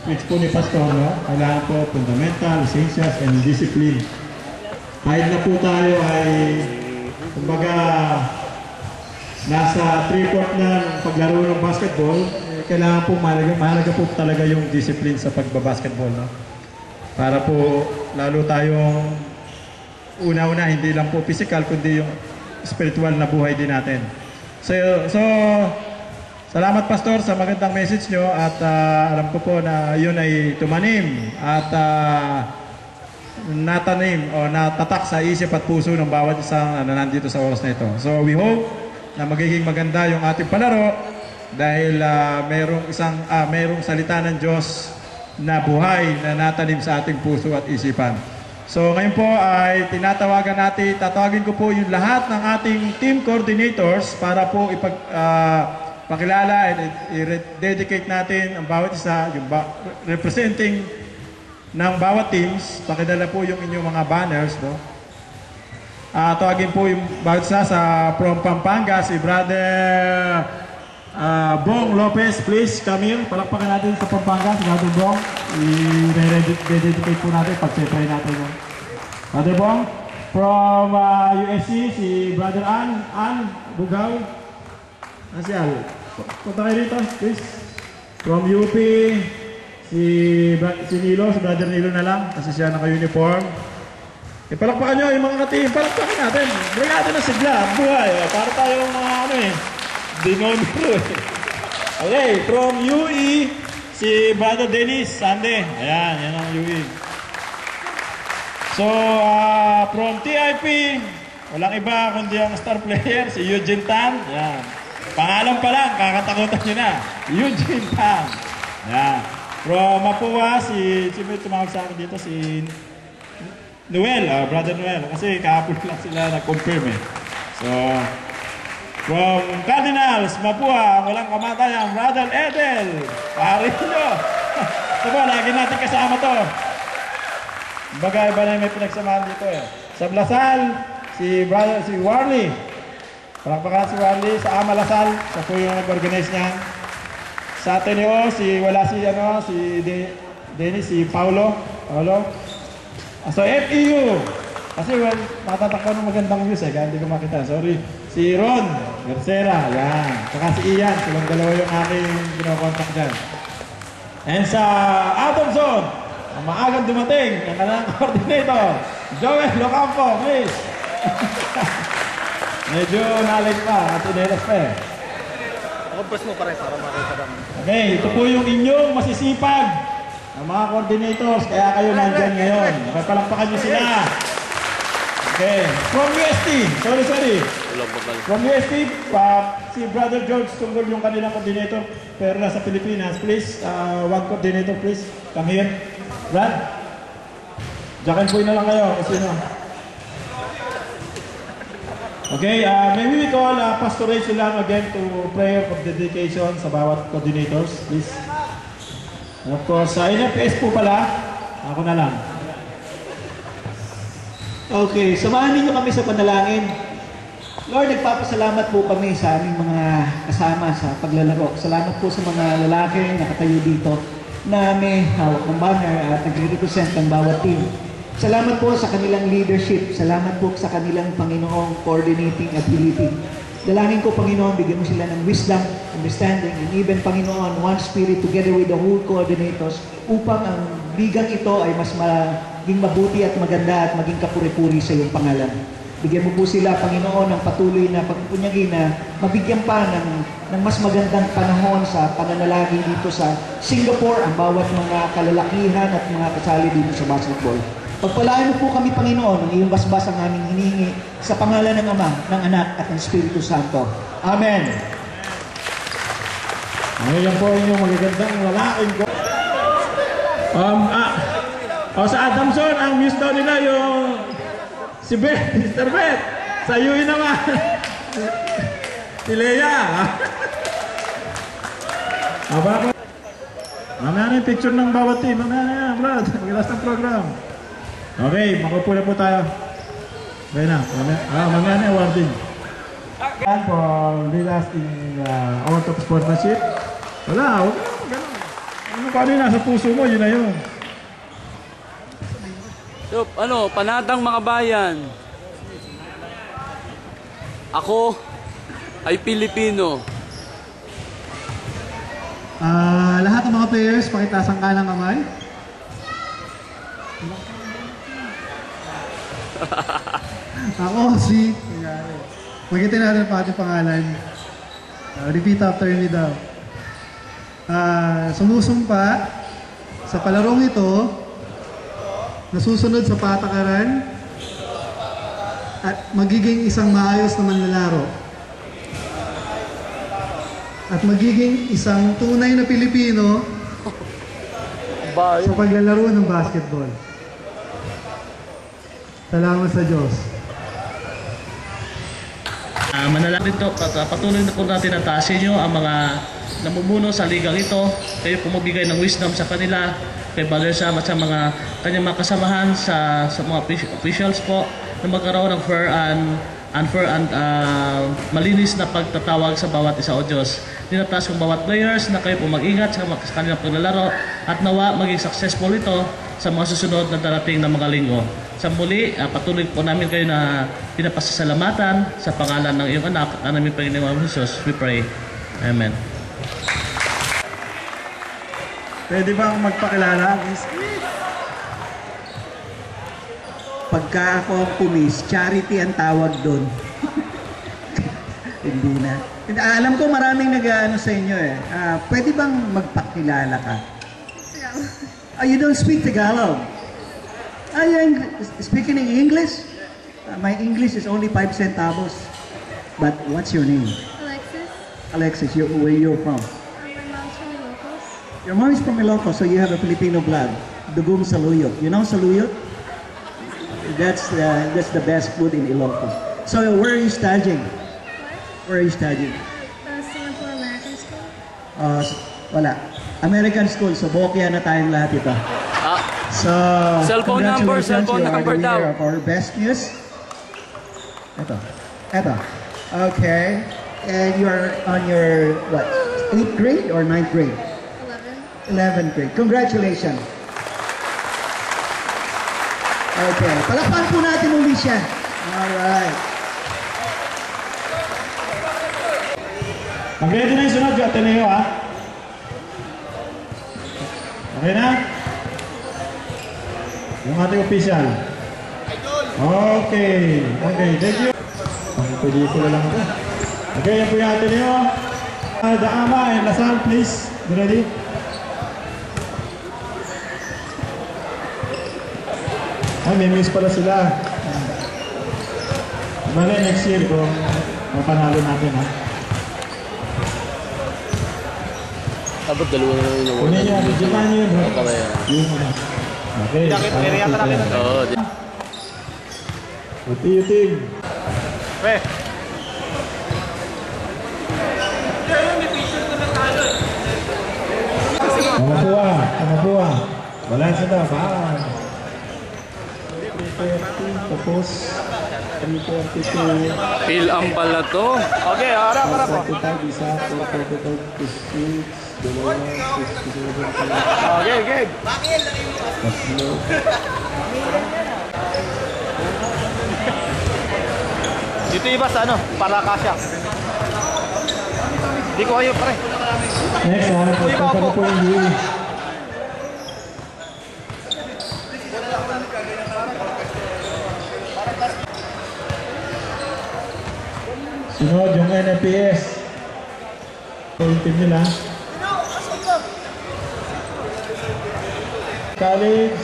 speech po ni Pastor, no? Kailangan po fundamental, essentials, and discipline. Kahit na po tayo ay, kumbaga, nasa 3/4 na ng paglaro ng basketball, kailangan po mahalaga po talaga yung discipline sa pagbabasketball, no? Para po lalo tayong una-una hindi lang po physical kundi yung spiritual na buhay din natin. So salamat Pastor sa magandang message nyo at alam ko po na yun ay tumanim at natanim o natatak sa isip at puso ng bawat isang na nandito sa oras na ito. So we hope na magiging maganda yung ating palaro dahil mayroong salita ng Diyos na buhay na natanim sa ating puso at isipan. So ngayon po ay tatawagin ko po yung lahat ng ating team coordinators para po pakilala and i-dedicate natin ang bawat isa, yung representing ng bawat teams. Pakidala po yung inyong mga banners, no? Tawagin po yung bawat isa from Pampanga, si Brother Bong Lopez, please come in. Palakpakan natin sa Pampanga, si Brother Bong. I-dedicate po natin, pag-try natin. Brother Bong, from USC, si Brother Ann Bugaw. Asyal, punta kayo dito, please. From UP, si Nilo, si Brother Nilo na lang, kasi siya naka-uniform. Palakpakan nyo yung mga ka-team, palakpakan natin. Bring natin ang sigla, buhay. Para tayong mga dinonero. Okay, from UE, si Brother Dennis Sande. Ayan, yan ang UE. So, from TIP, walang iba kundi ang star player, si Eugene Tan. Ayan. Pangalan pa lang, kakatakutan nyo na. Eugene Tan. Ayan. From Mapua, si tumawag sa akin dito, si Noel, Brother Noel. Kasi kahapon lang sila nag-confirm eh. So, from Cardinals, Mapua, walang kamatayan, Brother Edel. Pari nyo. Ito po, lagi natin kasama to. Bagay ba na may pinagsamahan dito eh. Sa Blasal, si Warley. Palakpakan si Warley. Sa Amalasal, siya po yung nag-organize niya. Sa Ateneo, si Dennis, si Paulo. So FEU, kasi matatakpan ng magandang views eh, kaya hindi ko makita, sorry. Si Ron Garcera, yan. Saka si Ian, silang dalawa yung aking ginakontak dyan. And sa Atom Zone, ang maagang dumating, ang kanilang coordinator, Joel Locampo, please. Medyo nalig pa, natinelas pa eh. Kompres mo pa rin para makita lang. Okay, ito po yung inyong masisipag ang mga coordinators, kaya kayo nandyan ngayon. Palakpakan nyo sila. Okay. From UST, sorry. From UST, si Brother George Tunggol yung kanilang coordinator, pero nasa Pilipinas. Please, one coordinator please. Come here. Brad, Jack and Boy na lang kayo. Kasi no. Okay, maybe we call Pastor Rachel lang again to prayer of dedication sa bawat coordinators, please. And of course, sa NFS po pala, ako na lang. Okay, samahan ninyo kami sa panalangin. Lord, nagpapasalamat po kami sa aming mga kasama sa paglalaro. Salamat po sa mga lalaki na nakatayo dito na may hawak ng banner at nagre-represent ng bawat team. Salamat po sa kanilang leadership. Salamat po sa kanilang Panginoong coordinating ability. Dalangin ko, Panginoon, bigyan mo sila ng wisdom, understanding, and even, Panginoon, one spirit together with the whole coordinators upang ang ligang ito ay mas maging mabuti at maganda at maging kapuri-puri sa iyong pangalan. Bigyan mo po sila, Panginoon, ng patuloy na pagpupunyagi na mabigyan pa ng mas magandang panahon sa pananalagi dito sa Singapore, ang bawat mga kalalakihan at mga kasali dito sa basketball. Pagpalaan mo po kami, Panginoon, ang iyong basbas ang aming hinihingi sa pangalan ng Ama, ng Anak, at ng Espiritu Santo. Amen. Ngayon po yung magagandang lalaking ko. Sa Adamson, ang muse daw nila yung si Beth, Mr. Beth. Sa UE naman. Si Leia. Mamaya na yung picture ng bawat team. Mamaya na yan, Brad. Pagkilas ng program. Okay, makupo na po tayo. Okay na. Mamaya na yung awarding. And for lead us in award of sportsmanship. Wala, huwag na. Ganun. kung ano yung nasa puso mo, yun na yun. So, panatang mga bayan. Ako ay Pilipino. Lahat ng mga players, pakitaas ang kanang kamay. Ako si... Magitin natin pa ating pangalan. Repeat after me daw. Sumusumpa sa palarong ito, nasusunod sa patakaran, at magiging isang maayos na manlalaro. At magiging isang tunay na Pilipino sa paglalaro ng basketball. Salamat sa Diyos. Manalangin dito, patuloy na po natin na taasin nyo ang mga namumuno sa ligang ito. Kayo po magbigay ng wisdom sa kanila, kay Brother Sam at sa mga kanyang mga kasamahan sa mga officials po na magkaroon ng fair and malinis na pagtatawag sa bawat isa o Diyos. Tinataas kong bawat players na kayo po mag-ingat sa kanilang paglalaro at nawa maging successful ito sa mga susunod na darating na mga linggo. Sa muli, patuloy po namin kayo na pinapasasalamatan sa pangalan ng iyong anak at aming Panginoon Jesus. We pray. Amen. Pwede bang magpakilala? Pagka ako ang pumis, charity ang tawag doon. Hindi na. Alam ko maraming nag-ano sa inyo eh. Pwede bang magpakilala ka? You don't speak Tagalog. Are you speaking in English? My English is only 5 centavos. But what's your name? Alexis. Alexis, where you're from? My mom's from Ilocos. Your mom is from Ilocos, so you have a Filipino blood. Dugong Saluyot. You know Saluyot? That's the best food in Ilocos. So where are you studying? What? Where are you studying? Singapore American School. Wala. American school, so bokya na tayong lahat ito. So, Cellphone number daw. You are the winner of our best news. Ito. Okay. And you are on your, what, 8th grade or 9th grade? 11th grade. Congratulations. Okay. Palakpan po natin uli siya. Alright. Mag-ready na yung sunod yung Ateneo, ha? Okay na? Yung ating official. Okay. Thank you. Pang-pelikula lang ito. Okay, yan po yung Ateneo. Daama and Lasal, please. Be ready? May miss pala sila. Bale, next year ko, mapanalo natin, ha? Dapat dalawa na lang yung Kunin nyo, bigyan nyo yun, ha? Yun mo na. Okay. Oo. Uti-uting. Kamabuha. Balance na, baan. 330, tapos 342. Pilang pala to. Okay, harap po. 45, isa, 445, 56, dalawa, 67, Okay. tatlo. Dito iba sa para kasya. Hindi ko kayo pare. Next, punta pa na po yung Yui. Sunod yung NFPS. Yung team nila. College.